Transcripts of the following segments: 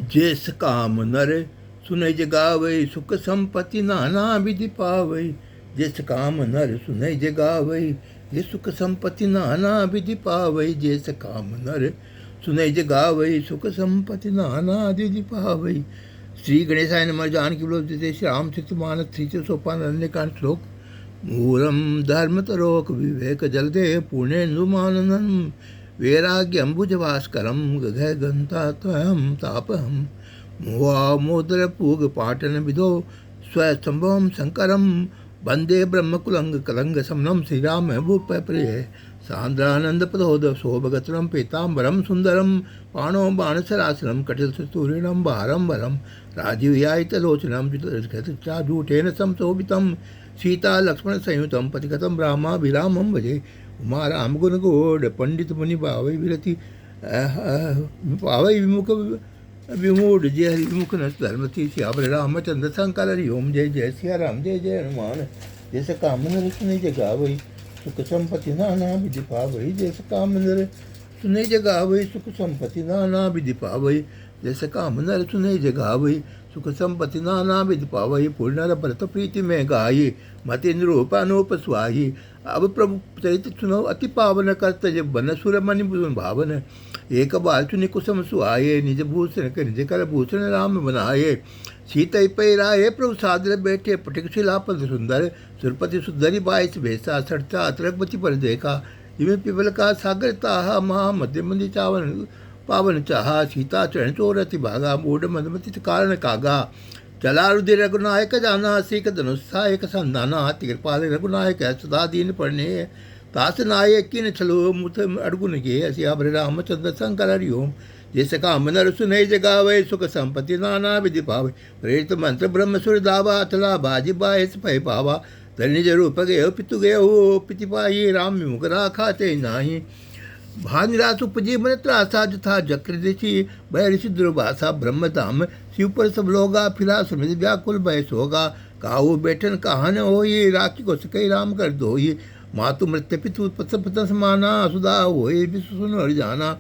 जेस काम नर सुनै जगावै सुख संपत्ति नाना विधि पावै। जेस काम नर सुनै जगावै ये सुख संपत्ति नाना विधि पावै। जेस काम नर सुनै जगावै सुख संपत्ति नाना विधि पावै। श्री गणेशाय नमः। जानकी बोलते श्री रामचरित मानस 3सोपान अन्यकांड श्लोक। मूलम धर्मतरोक विवेक जलदे पुण्येन्दुमाननम वैराग्यम्बुजभास्करम गगह गंता त्वयं तापहम मोहा मोदर पूग पाटन विदो स्वसंभवम शंकरम वंदे ब्रह्मकुलंग कलंग समनम श्रीराम भूप प्रिय सांद्रानंद पदोद शोभगतरम पीतांबरम सुंदरम पाणो बाणसरासनम कटिलसूरिणम भारंबरम राजीव्यायितलोचनम चाजूटेन संशोभितम सीता लक्ष्मण संयुतम पतिकतम रामाभिरामं भजे। उमा राम गुण गोड पंडित मुनि भावै विरति पावै विमुख विमूढ़ जय हरि विमुख न धर्मति श्याम रामचंद्र शंकर हरि ओम। जय जय सिया राम जय जय हनुमान। जैसे काम नर सुनै जगावै सुख संपत्ति नाना विधि पावै। जैसे काम नर सुनै जगावै सुख संपत्ति नाना विधि पावै। जैसे काम नर सुनै जगावै सुख संपत्ति नाना विधि पावै। पूर्ण भरत प्रीति में गाई मति निरूप अनूप सुहाई। अब प्रभु चरित्र सुनो अति पावन करत जब बन सुर मनि भावन। एक बार चुनि कुसुम सुहाये निज भूषण के निज कर भूषण राम बनाये। सीतई पैराये प्रभु सादर बैठे पटिक शिलापद सुंदर सुरपति सुंदरी बाईस भेसा सड़ता अतरकपति पर देखा। जिमें पिपल का सागर ताहा महा मध्य मंदी चावन पावन चाहा। सीता चरण चोरति भागा मूढ़ मदमति कारण कागा। चला रुदि रघुनायक जाना सीख धनुषा एक संधाना। कृपाल रघुनायक सदा दीन पढ़ने तास नायक किन छलो मुथ अड़गुन गे। असिया भरे रामचंद्र शंकर हरि ओम। जैसे काम नर सुनै जगावै सुख संपत्ति नाना विधि पावै। प्रेरित मंत्र ब्रह्म सुर दावा अतला बाजी बायस भय पावा। धनिज रूप गयो पितु गयो पिति पाई राम विमुख राखा ते नाही। भानिरास उपजी मन त्रासा जथा जक्र दिशि भय ऋषि दुर्वासा ब्रह्म धाम शिव पर सब लोगा। फिरा सुमित व्याकुल भय सोगा। काहू बैठन कहान होई राखी को सकई राम कर दोई। मातु मृत्य पितु पत समाना सुधा होई विश्व सुन हरि जाना।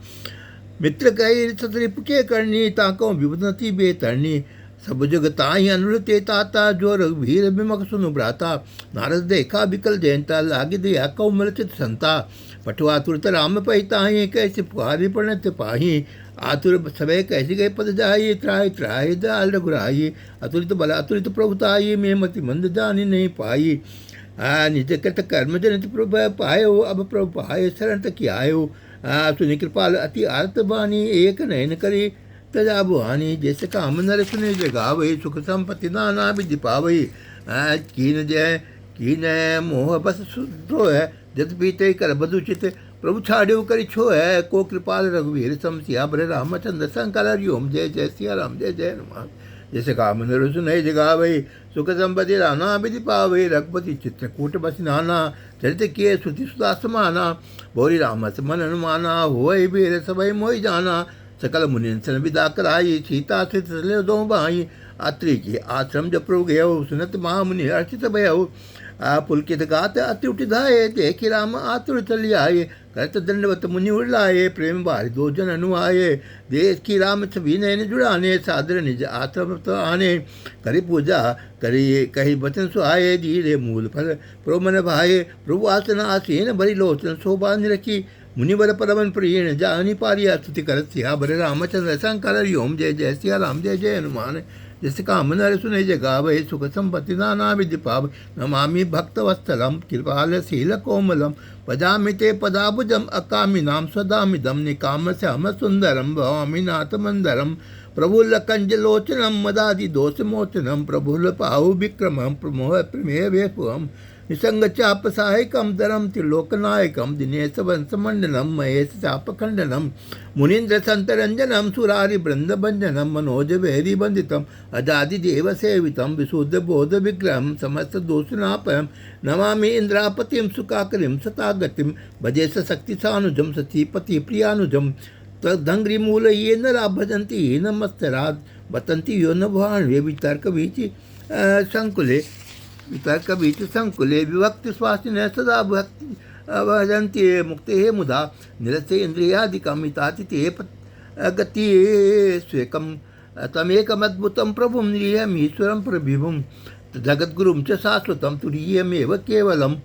मित्र कही सतरिप के करनी ताको विपदति बेतरनी। सब जग ताहि अनुरते ताता जो रघुवीर बिमक सुनु भ्राता। नारद देखा बिकल जयंता लागे दया कौमल चित संता। पटुआ तुरत राम पहिताहि कैसे पुहारी प्रणत पाही। आतुर सभय कैसे गए पद जाई त्राहि त्राहि दयाल रघुराई। अतुलित बल अतुलित प्रभुताई में मति मंद जानी नहीं पाई। निज कृत कर्म जनित प्रभु पायो अब प्रभु पाए शरण तक आयो। सुनि कृपाल अति आर्त बानी एक नयन करी तजा बुहानी। जैसे काम नर सुने जगावै सुख संपत्ति नाना विधि पावै। कीन जय कीन मोह बस सुधो है जत पीते कर बधुचित। प्रभु छाड़ो करि छो है को कृपाल रघुवीर सम। सिया भरे रामचंद्र शंकर हरि ओम। जय जय सिया राम जय जय हनुमान। जैसे काम नर सुनै जगावै सुख संपत्ति नाना विधि पावै। रघुपति चित्रकूट बस नाना चरित किए श्रुति सुधा समाना। बोरी राम मन अनुमाना होय वीर सभय मोहि जाना। सकल मुनि सन विदा कराई सीता से दो भाई। अत्रि के आश्रम जब प्रभु गयो सुनत महामुनि अर्चित भयो। पुलकित गात अति उठ धाये देखि राम आतुर चली आये। करत दंडवत मुनि उड़लाये प्रेम बारि दो जन अनुआये। देश की राम छवि नैन जुड़ाने सादर निज आश्रम तो आने। करी पूजा करी कही बचन सुहाये धीरे मूल फल प्रभु मन भाये। प्रभु आसन आसीन भरी लोचन शोभा निरखी। मुनिवर परमन प्रियण जानी पारिया स्तुति करत सिया भरे रामचंद्र शंकर हरि ओम। जय जय सिया राम जय जय हनुमान। जैसे काम नर सुनै जगावै सुख संपत्ति नाना विधि पावै। नमामि भक्तवत्सलं कृपालशील कोमलं। भजामि ते पदाबुजम् अकामिनां सदामिदं। निकामश्याम सुन्दरं भवामि नाथ मंदरम। प्रभुल्ल कंजलोचनं मदादि दोषमोचनं। प्रभुल्ल पाहु विक्रमं प्रमोह प्रमेय वेपुअं। निसंग चाप सहायकम धरम त्रिलोकनायकम। दिनेश वंश मंडलम महेश चाप खंडनम। मुनीन्द्र संतरंजनम सुरारि बृंद भंजनम। मनोज भेरी बंदितम अजादि देव सेवितम। विशुद्ध बोध विग्रहम समस्त दोषनापयम। नमामि इंद्रापतिम सुकाकरिम सतागतिम। भजे शक्ति सानुजम सतीपति प्रियानुजम। तदंग्री मूल ये नरा भजंती ये नमस्तराद। बतंती यो न भाण्वे वितर्क बीचि संकुले। वितर्क बीच संकुले विभक्ति स्वास्थ्य सदा भक्ति भजंती मुक्ति मुदा। निरस्य इंद्रियादिकमिताति ते गति स्वेकम। तमेकमद्भुतं प्रभुं निरीहमीश्वरं प्रभिभुं जगद्गुरुं च शाश्वतं तुरीयमेव केवलम्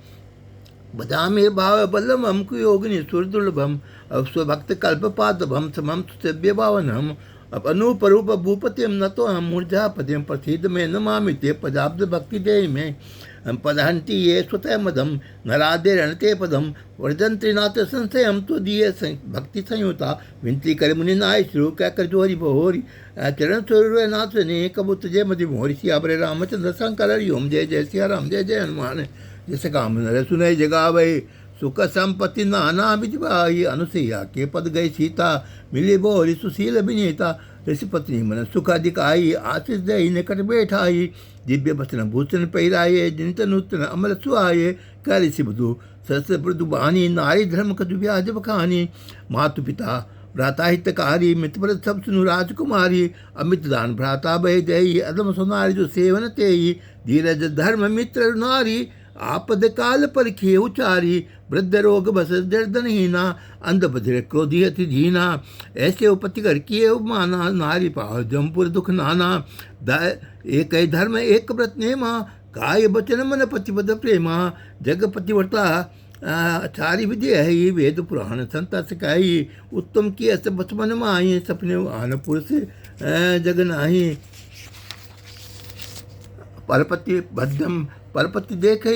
भजामे भावबलमं कुयोगिनी सुरदुर्लभम स्वभक्तकल्पपादभं समं सेव्य भावनम अनूपरूप भूपतिम न तो हम मूर्जापतिम प्रसिद्ध में नमामि ते पदाब्द भक्ति दे में पदहंति ये स्वतः मदम नरादे रणते पदम वर्जंत्रिनाथ संशयम तो दिए भक्ति संयुता विनती कर मुनि नाय श्रू कह कर जोहरी बहोरी चरण सूर्य नाथ ने कबूत जय मधि मोहरी सियाबरे रामचंद्र शंकर ओम जय जय सिया राम जय जय हनुमान जैसे काम नर सुनय जगावै सुख संपत्ति नाना विजवाई अनुसैया के पद गई सीता मिली बोरी सुशील विनीता ऋषि पत्नी मन सुख अधिकाई आशीष दई निकट बैठाई दिव्य वचन भूषण पैराये जिनत नूतन अमल सुहाये कह ऋषि बधु सरस मृदु बानी नारी धर्म कदु व्याज बखानी मातु पिता भ्राता हितकारी मित्र सब सुनु राजकुमारी अमित दान भ्राता बह दई अदम सुनारी जो सेवन तेई धीरज धर्म मित्र नारी आपद काल पर खे उचारी वृद्ध रोग बस दर्दनहीना अंध बधिर क्रोधी अति धीना ऐसे उपति कर किए माना नारी पाव जमपुर दुख नाना एक धर्म एक व्रत नेमा काय बचन मन पतिपद प्रेमा जग पतिव्रता चारी विधि है वेद पुराण संता सिखाई उत्तम की अस बचपन माही सपने आन पुरुष जग नाही परपति बद्धम परपति देखे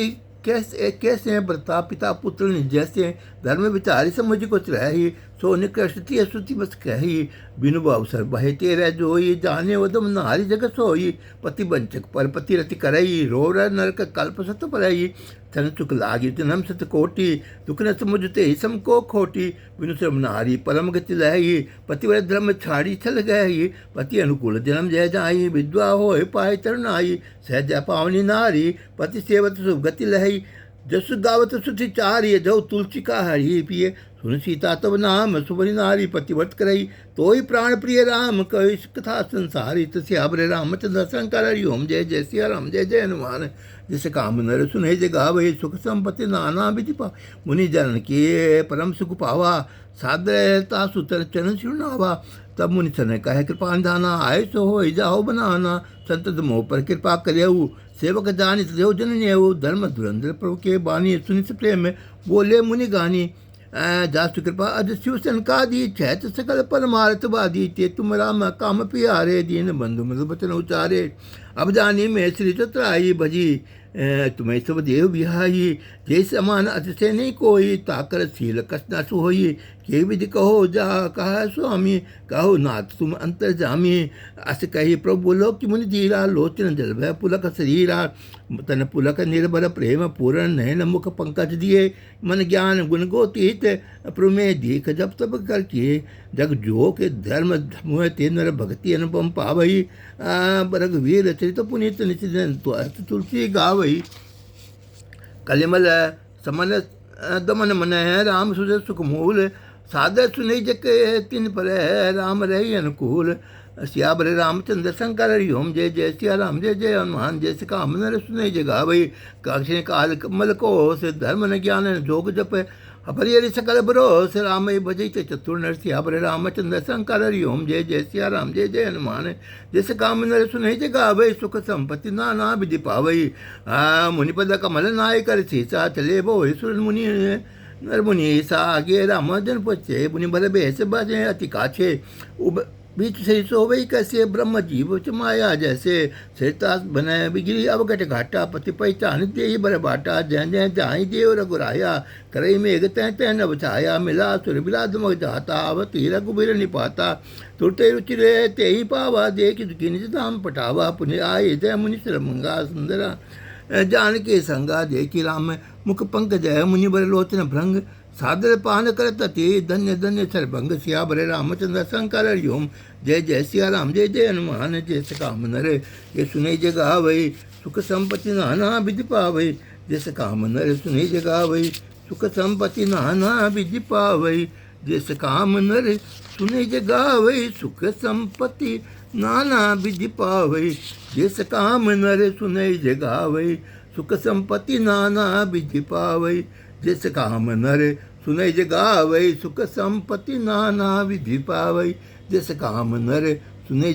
कैसे व्रता पिता पुत्र ने जैसे धर्म विचारी समझ को रही सो निकृष्टि स्तुति बस कही बिनु अवसर बहे तेरह जोई जाने वदम नारी जगत सोई पति वंचक परपति रति करई रोर नरक कल्प सत परई धन चुक लागी जन्म सत कोटि दुख न समुझते ही सम को खोटी बिनु श्रम नारी परम गति लही पतिव्रत धर्म छाड़ी छल गई पति अनुकूल जन्म जय जाई विद्वा हो पाए तरुण आई सहज पावनी नारी पति सेवत शुभ गति लही जस गावत सुधि चारिय जो तुलसी का हरि पिए सुन सीता तब नाम सुबरी नारी पतिव्रत करई तो ही प्राण प्रिय राम कवि कथा संसारी तस्याबरे रामचंद्र शंकर हरि ओम जय जय सिया राम जय जय हनुमान जिस काम नर सुने जगावे सुख संपत्ति नाना विधि पा मुनि जन किए परम सुख पावा सादरता सुतर चरण सुनावा तब मुनि सन कहे कृपा निधाना आय सो हो जाओ बनाना संत मोह पर कृपा करेऊ सेवक जानी देव जन नेऊ धर्म धुरंधर प्रभु के बानी सुनित प्रेम बोले मुनि गानी जास्तु कृपा अज शिव सनकादि चैत सकल परमार्थ वादी ते तुम राम काम पियारे दीन बंधु मधु बचन उचारे अब जानी मैं श्री चतुराई भजी तुम्हें सब देव बिहाई जय समान अतिशय नहीं कोई ताकर शील कसना सुहोई के विधि कहो जा कहा स्वामी कहो नाथ तुम अंतर जामी अस कही प्रभु बोलो कि मुनि धीरा लोचन जल भय पुलक शरीरा तन पुलक निर्भर प्रेम पूर्ण नयन मुख पंकज दिए मन ज्ञान गुण गोतीत प्रमेय दीख जब तब कर किए जग जो के धर्म मुह ते नर भक्ति अनुपम पावई रघुवीर चरित पुनीत निचित तुलसी गावई कलिमल समन दमन मन है राम सुजय सुख मूल सादर सुनई जक तिन पर राम रही अनुकूल सियाबरे रामचंद्र शंकर हरि ओम जय जय सिया राम जय जय हनुमान जय से काम नर सुनई जगावई काक्षे काल कमल को से धर्म न ज्ञान जोग जप हरि सकल भरोस राम भजई चतुर नर सियाबरे रामचंद्र शंकर हरि ओम जय जय सिया राम जय जय हनुमान जैसे काम नर सुनई जगावई सुख संपत्ति नाना विधि पावई मुनिपद कमल नाय कर सीसा चले बो सुर मुनि नर मुनि सा आगे राम जन पचे मुनि भले बेस बजे अति काछे बीच से सोवई कैसे ब्रह्म जीव च माया जैसे श्रेतास बने बिगिरी अवगट घाटा पति पहचान दे बर बाटा जय जय जाई देव रघुराया करई मेघ तय तय न बचाया मिला सुर बिला दमक जाता अवती रघुबीर निपाता तुरते रुचिरे ते ही पावा देख दुखी निज धाम पटावा पुण्य आये जय मुनि श्रमंगा सुंदरा जानकी संगा देखी राम मुख पंकज मुनि बर लोचन भृंग सादर पान करत ते धन्य धन्य सर्वंग सियाबरे रामचंद्र शंकर हरि ओम जय जय सिया राम जय जय हनुमान जय सकाम नर ये सुनई जगावई सुख संपत्ति नाना विधि पावई जैसे काम नर सुनई जगावई सुख संपत्ति नाना विधि पावई जैसे काम नर सुनई जगावई सुख संपत्ति नाना विधि पावई जैसे काम नर सुनई जगावई सुख संपत्ति नाना विधि पावई जैसे काम नर सुनई जगावई सुख संपत्ति नाना विधि पावई जैसे काम नर सुनई